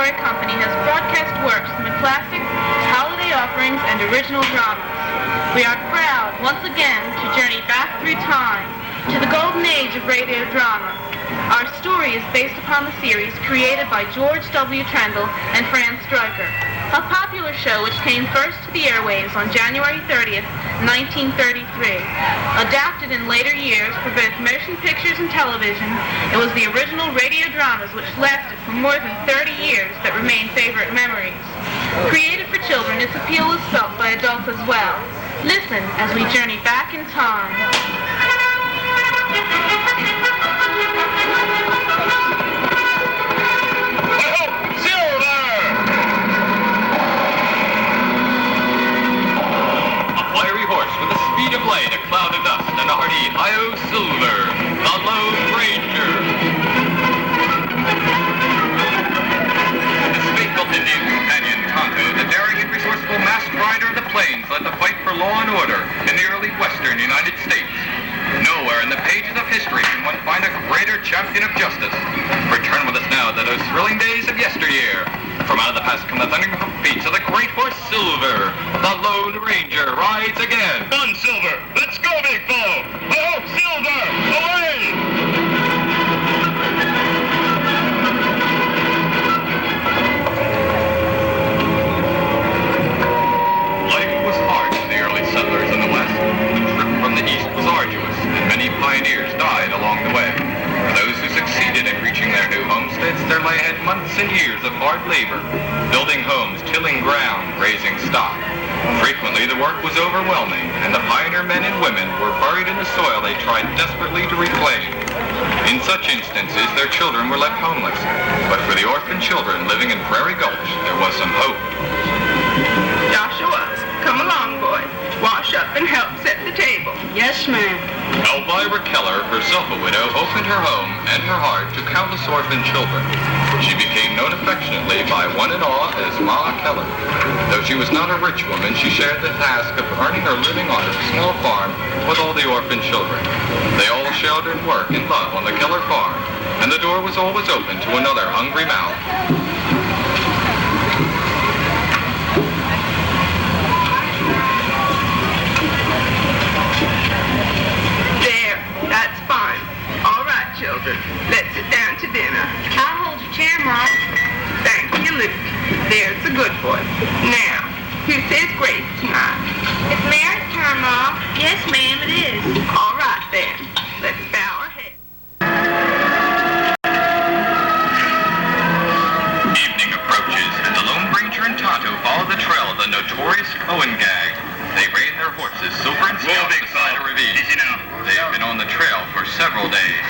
Story Company has broadcast works from the classics, holiday offerings, and original dramas. We are proud, once again, to journey back through time to the golden age of radio drama. Our story is based upon the series created by George W. Trendle and Fran Stryker, a popular show which came first to the airwaves on January 30th, 1933. Adapted in later years for both motion pictures and television, it was the original radio dramas which lasted for more than 30 years that remain favorite memories. Created for children, its appeal is felt by adults as well. Listen as we journey back in time. With the speed of light, a cloud of dust, and a hearty "I-O Silver," the Lone Ranger. His faithful Indian companion, Tonto, the daring and resourceful masked rider of the plains, led the fight for law and order in the early western United States. Nowhere in the pages of history can one find a greater champion of justice. Return with us now to those thrilling days of yesteryear. From out of the past come the thundering hoofbeats of the great horse Silver. The Lone Ranger rides again. On, Silver! Let's go, big fellow! Oh, Silver! Away! Life was hard for the early settlers in the West. The trip from the East was arduous, and many pioneers died along the way. For those who succeeded in reaching their new homesteads, there lay ahead months and years of hard labor, building homes, tilling ground, raising stock. Frequently, the work was overwhelming, and the pioneer men and women were buried in the soil they tried desperately to reclaim. In such instances, their children were left homeless. But for the orphan children living in Prairie Gulch, there was some hope. Joshua, come along, boy. Wash up and help set the table. Yes, ma'am. Elvira Keller, herself a widow, opened her home and her heart to countless orphan children. She became known affectionately by one and all as Ma Keller. Though she was not a rich woman, she shared the task of earning her living on a small farm with all the orphan children. They all sheltered work and love on the Keller farm, and the door was always open to another hungry mouth. That's fine. All right, children. Let's sit down to dinner. I'll hold your chair, Mom. Thank you, Luke. There's a good boy. Now, who says grace tonight? It's Mary's turn, Mom. Yes, ma'am, it is. All right, then. Let's bow our heads. Evening approaches, and the Lone Ranger and Tonto follow the trail of the notorious Cohen gang. They rein their horses, Silver and Scout, beside a ravine. Easy now. They've been on the trail for several days.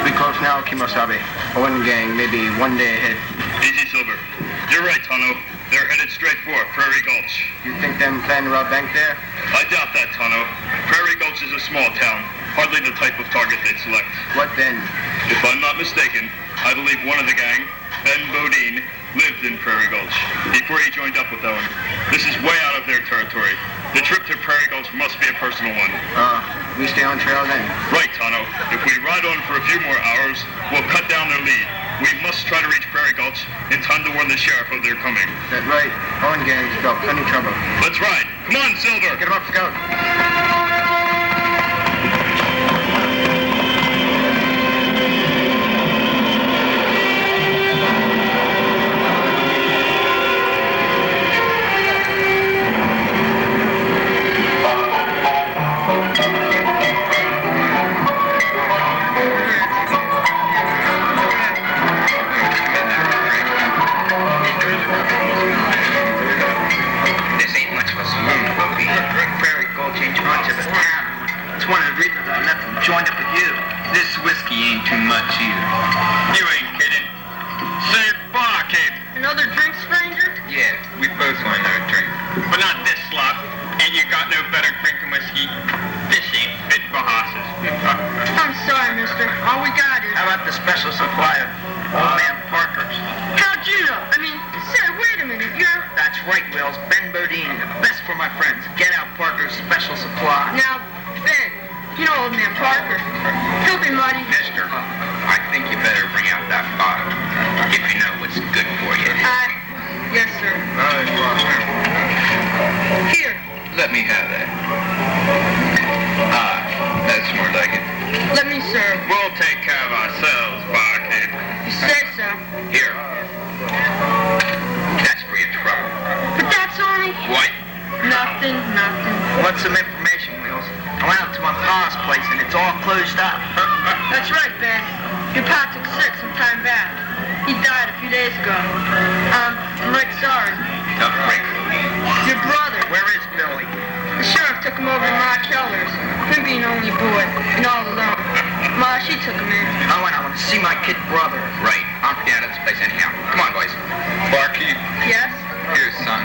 We close now, Kimosabe. Owen gang may be one day ahead. Easy, Silver. You're right, Tano. They're headed straight for Prairie Gulch. You think them plan to rob bank there? I doubt that, Tano. Prairie Gulch is a small town. Hardly the type of target they'd select. What then? If I'm not mistaken, I believe one of the gang, Ben Bodine, lived in Prairie Gulch before he joined up with Owen. This is way out of their territory. The trip to Prairie Gulch must be a personal one. We stay on trail then? Right, Tano. If we ride on for a few more hours, we'll cut down their lead. We must try to reach Prairie Gulch in time to warn the sheriff of their coming. That's right. Owen gang's got plenty of trouble. Let's ride. Come on, Silver. Get him up, Scout. Joined up with you. This whiskey ain't too much either. You ain't kidding. Say barkeep. Another drink, stranger? Yeah, we both want another drink. But not this slop. Ain't you got no better drinking whiskey? This ain't fit for horses. I'm sorry, mister. All we got is... How about the special supply of Old Man Parker's? How'd you know? I mean, sir, wait a minute. You're... That's right, Wills. Ben Bodine, the best for my friends. Get out Parker's special supply. Now, Ben, You know old man Parker. He'll be muddy. Mister, I think you better bring out that bottle if you know what's good for you. Yes, sir. Here. Let me have that. That's more like it. Let me serve. We'll take care of ourselves, barkeep. You say so. Here. That's for your trouble. But that's only... What? Nothing. Want some information, Wheels? I went up to my pa's place and it's all closed up. That's right, Ben. Your pa took sick some time back. He died a few days ago. I'm right sorry. Tough break. Your brother. Where is Billy? The sheriff took him over to Ma Keller's. Him being only boy and all alone. Ma, she took him in. I want to see my kid brother. Right. I'm down at this place anyhow. Come on, boys. Barkeep. Yes? Here's son.